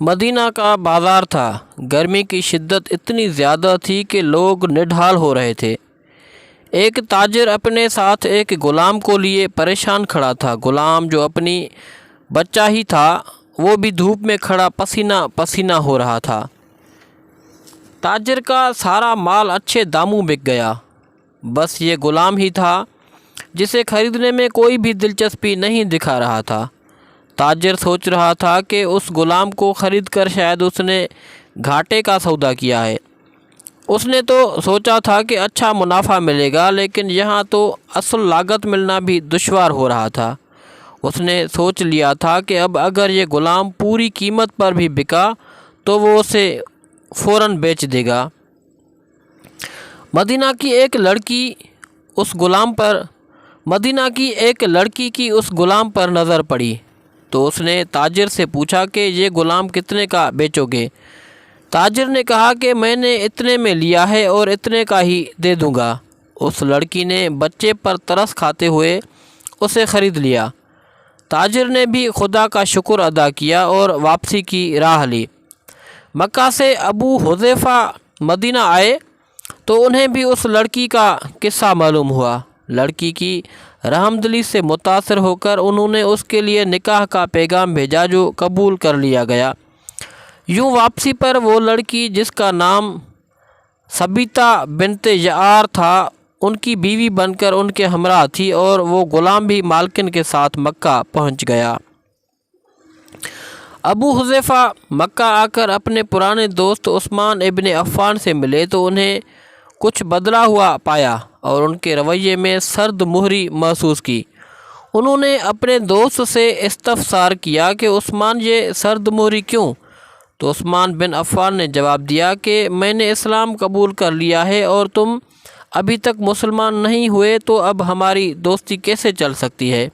مدینہ کا بازار تھا۔ گرمی کی شدت اتنی زیادہ تھی کہ لوگ نڈھال ہو رہے تھے۔ ایک تاجر اپنے ساتھ ایک غلام کو لیے پریشان کھڑا تھا۔ غلام جو اپنی بچہ ہی تھا وہ بھی دھوپ میں کھڑا پسینہ پسینہ ہو رہا تھا۔ تاجر کا سارا مال اچھے داموں بک گیا، بس یہ غلام ہی تھا جسے خریدنے میں کوئی بھی دلچسپی نہیں دکھا رہا تھا۔ تاجر سوچ رہا تھا کہ اس غلام کو خرید کر شاید اس نے گھاٹے کا سودا کیا ہے۔ اس نے تو سوچا تھا کہ اچھا منافع ملے گا، لیکن یہاں تو اصل لاگت ملنا بھی دشوار ہو رہا تھا۔ اس نے سوچ لیا تھا کہ اب اگر یہ غلام پوری قیمت پر بھی بکا تو وہ اسے فوراً بیچ دے گا۔ مدینہ کی ایک لڑکی کی اس غلام پر نظر پڑی تو اس نے تاجر سے پوچھا کہ یہ غلام کتنے کا بیچو گے؟ تاجر نے کہا کہ میں نے اتنے میں لیا ہے اور اتنے کا ہی دے دوں گا۔ اس لڑکی نے بچے پر ترس کھاتے ہوئے اسے خرید لیا۔ تاجر نے بھی خدا کا شکر ادا کیا اور واپسی کی راہ لی۔ مکہ سے ابو حذیفہ مدینہ آئے تو انہیں بھی اس لڑکی کا قصہ معلوم ہوا۔ لڑکی کی رحمدلی سے متاثر ہو کر انہوں نے اس کے لیے نکاح کا پیغام بھیجا جو قبول کر لیا گیا۔ یوں واپسی پر وہ لڑکی جس کا نام ثبیتہ بنت یعار تھا ان کی بیوی بن کر ان کے ہمراہ تھی، اور وہ غلام بھی مالکن کے ساتھ مکہ پہنچ گیا۔ ابو حذیفہ مکہ آ کر اپنے پرانے دوست عثمان ابن عفان سے ملے تو انہیں کچھ بدلا ہوا پایا اور ان کے رویے میں سرد مہری محسوس کی۔ انہوں نے اپنے دوست سے استفسار کیا کہ عثمان یہ سرد مہری کیوں؟ تو عثمان بن عفان نے جواب دیا کہ میں نے اسلام قبول کر لیا ہے اور تم ابھی تک مسلمان نہیں ہوئے، تو اب ہماری دوستی کیسے چل سکتی ہے؟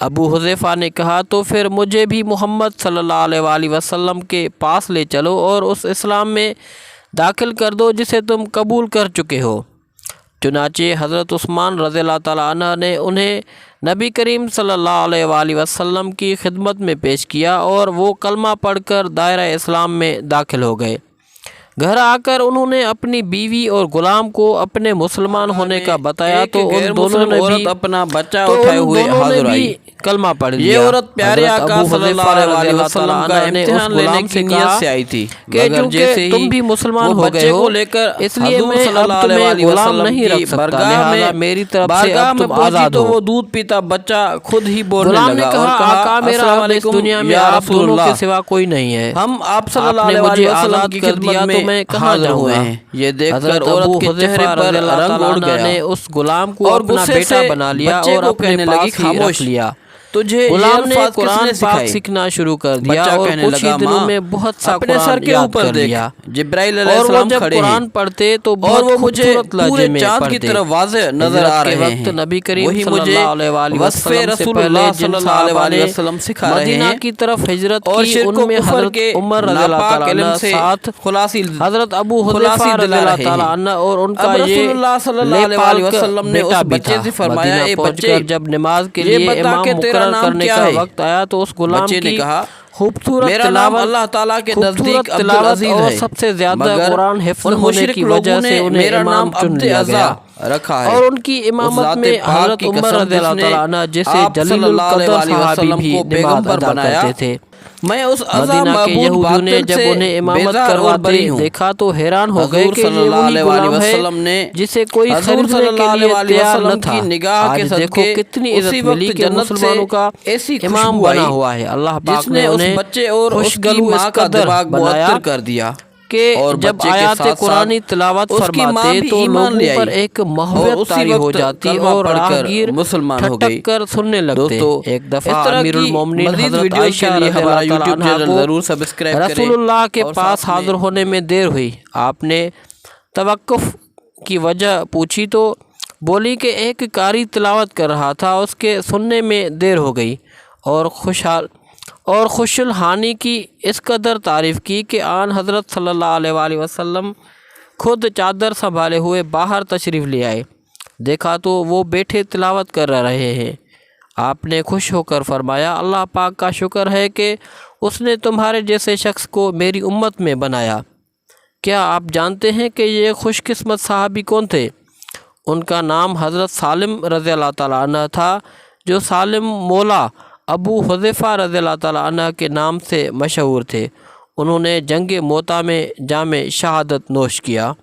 ابو حذیفہ نے کہا تو پھر مجھے بھی محمد صلی اللہ علیہ وآلہ وسلم کے پاس لے چلو اور اس اسلام میں داخل کر دو جسے تم قبول کر چکے ہو۔ چنانچہ حضرت عثمان رضی اللہ تعالیٰ عنہ نے انہیں نبی کریم صلی اللہ علیہ وآلہ وسلم کی خدمت میں پیش کیا اور وہ کلمہ پڑھ کر دائرہ اسلام میں داخل ہو گئے۔ گھر آ کر انہوں نے اپنی بیوی اور غلام کو اپنے مسلمان ہونے کا بتایا تو ان دونوں نے بھی اپنا بچہ اٹھائے ہوئے حاضر آئی۔ کلمہ پڑھ لیا۔ یہ عورت پیارے آقا صلی اللہ علیہ وسلم کا امتحان لینے کی نیت سے آئی تھی، کہ چونکہ تم بھی مسلمان ہو گئے ہو اس لیے میں اب تمہیں غلام نہیں رکھ سکتا، لہذا میری طرف سے اب تم آزاد ہو۔ وہ دودھ پیتا بچہ خود ہی بولنے غلام نے لگا کہا اور آقا میرا اب اس دنیا میں آپ دونوں کے سوا کوئی نہیں ہے، ہم آپ صلی اللہ آپ نے علیہ مجھے وسلم آزاد کی کر دیا خدمت تو میں میں کہاں حاضر جاؤں ہوئے گا؟ ہیں۔ یہ دیکھ کر حضرت عورت ابو کے حذیفہ چہرے پر رضی اللہ رنگ تعالیٰ اڑ عنہ گیا نے اس غلام کو اور اپنا غصے بیٹا سے بنا لیا بچے اور کو اپنے کہنے لگی پاس ہی رکھ خاموش، لیا۔ تجھے یہ غلام نے الفاظ کس قرآن نے پاک سکھائے؟ سیکھنا شروع کر دیا بچہ اور کہنے کچھ ہی لگا دنوں ماں میں بہت سا اپنے قرآن سر کے یاد اوپر کر دیکھ، لیا، جبرائیل علیہ اور وہ السلام جب کھڑے ہیں قرآن پڑھتے تو اور بہت وہ مجھے خوبصورت لہجے پورے میں چاند کی پڑھتے۔ طرح واضح نظر آ رہے وقت ہیں۔ نبی کریم وہی صلی مجھے اللہ علیہ وآلہ وصف وسلم سے رسول پہلے اللہ جن صلی اللہ صحابہ علیہ نے وسلم سکھا رہے مدینہ ہیں کی طرف ہجرت اور کی شرک ان و میں کفر حضرت کے عمر رضی اللہ ناپاک تعالیٰ علم عنہ سے ساتھ حضرت ابو حذیفہ رضی دلا اللہ رہے تعالیٰ ہیں۔ عنہ اور ان اب کا رسول یہ اللہ صلی اللہ لے علیہ پال وآلہ وسلم نے بیٹا اس بھی بچے تھا۔ سے فرمایا مدینہ اے پہنچ بچے، کر جب نماز کے یہ لیے بتا امام کہ تیرا مقرر نام کرنے کیا کا ہے؟ وقت آیا تو اس غلام بچے نے کی کہا خوبصورت میرا نام اللہ تعالیٰ کے نزدیک عبد تلاوت العزیز اور ہے، سب سے زیادہ مگر قرآن حفظ ان ہونے مشرک کی وجہ لوگوں سے نے انہیں میرا امام نام چن عبد لیا گیا، اعزا رکھا ہے۔ اور ان کی اس امامت ذات میں پاک حضرت کی عمر قسم رضی اللہ جس نے تعالیٰ عنہ جیسے آپ جلیل صلی اللہ القدر علیہ صحابی وسلم بھی کو نماز پیغمبر ادا بنایا، کرتے تھے۔ میں اس عزا مدینہ کے معبود یہودیوں نے باطل جب سے انہیں امامت بیزار اور کرواتے بری ہوں۔ دیکھا تو حیران ہو گئے حضور کہ صلی یہ اللہ وہی علیہ غلام ہے وسلم نے جسے کوئی حضور خریدنے صلی اللہ کے لیے علیہ تیار نہ وسلم تھا۔ کی نگاہ آج کے دیکھو صدقے کتنی اسی عزت ملی وقت کہ جنت سے مسلمانوں کا ایسی امام خوشبو بنا آئی ہوا ہے۔ اللہ جس پاک نے نے اس انہیں بچے اور اس کی خوشگلو ماں اس کا قدر دماغ بنایا معطر کر دیا، کہ اور جب بچے کے آیات ساتھ قرآنی ساتھ تلاوت اس کی ماں فرماتے بھی تو ایمان لوگوں لے پر آئی ایک اور محبت اسی طاری ہو وقت جاتی کلمہ اور پڑھ کر راہگیر مسلمان ہو گئی۔ ٹھٹک کر سننے لگتے۔ دوستو ایک اس دفعہ طرح امیر کی المومنین مزید حضرت ویڈیوز عائشہ کے لیے رضی ہمارا اللہ تعالیٰ یوٹیوب عنہ چینل کو ضرور سبسکرائب کریں رسول اللہ کے اور پاس ساتھ میں حاضر ہونے میں دیر ہوئی۔ آپ نے توقف کی وجہ پوچھی تو بولی کہ ایک قاری تلاوت کر رہا تھا، اس کے سننے میں دیر ہو گئی، اور خوش الحانی کی اس قدر تعریف کی کہ آن حضرت صلی اللہ علیہ وآلہ وسلم خود چادر سنبھالے ہوئے باہر تشریف لے آئے۔ دیکھا تو وہ بیٹھے تلاوت کر رہے ہیں۔ آپ نے خوش ہو کر فرمایا اللہ پاک کا شکر ہے کہ اس نے تمہارے جیسے شخص کو میری امت میں بنایا۔ کیا آپ جانتے ہیں کہ یہ خوش قسمت صحابی کون تھے؟ ان کا نام حضرت سالم رضی اللہ تعالیٰ عنہ تھا، جو سالم مولا ابو حذیفہ رضی اللہ تعالیٰ عنہ کے نام سے مشہور تھے۔ انہوں نے جنگ موتا میں جام شہادت نوش کیا۔